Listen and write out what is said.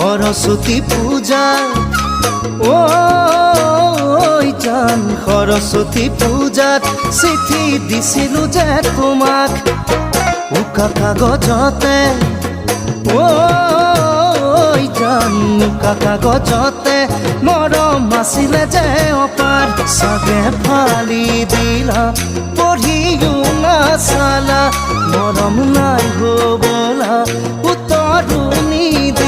সৰস্বতী পূজা ঐ জান সৰস্বতী পূজাত চিঠি দিছিলো যে তোমাক উকা কাগজতে ঐ জান উকা কাগজতে মৰম আছিলে যে অপাৰ চাগে ফালি দিলা পঢ়িও নাচালা মৰম নাই হবলা উত্তৰো নিদিলা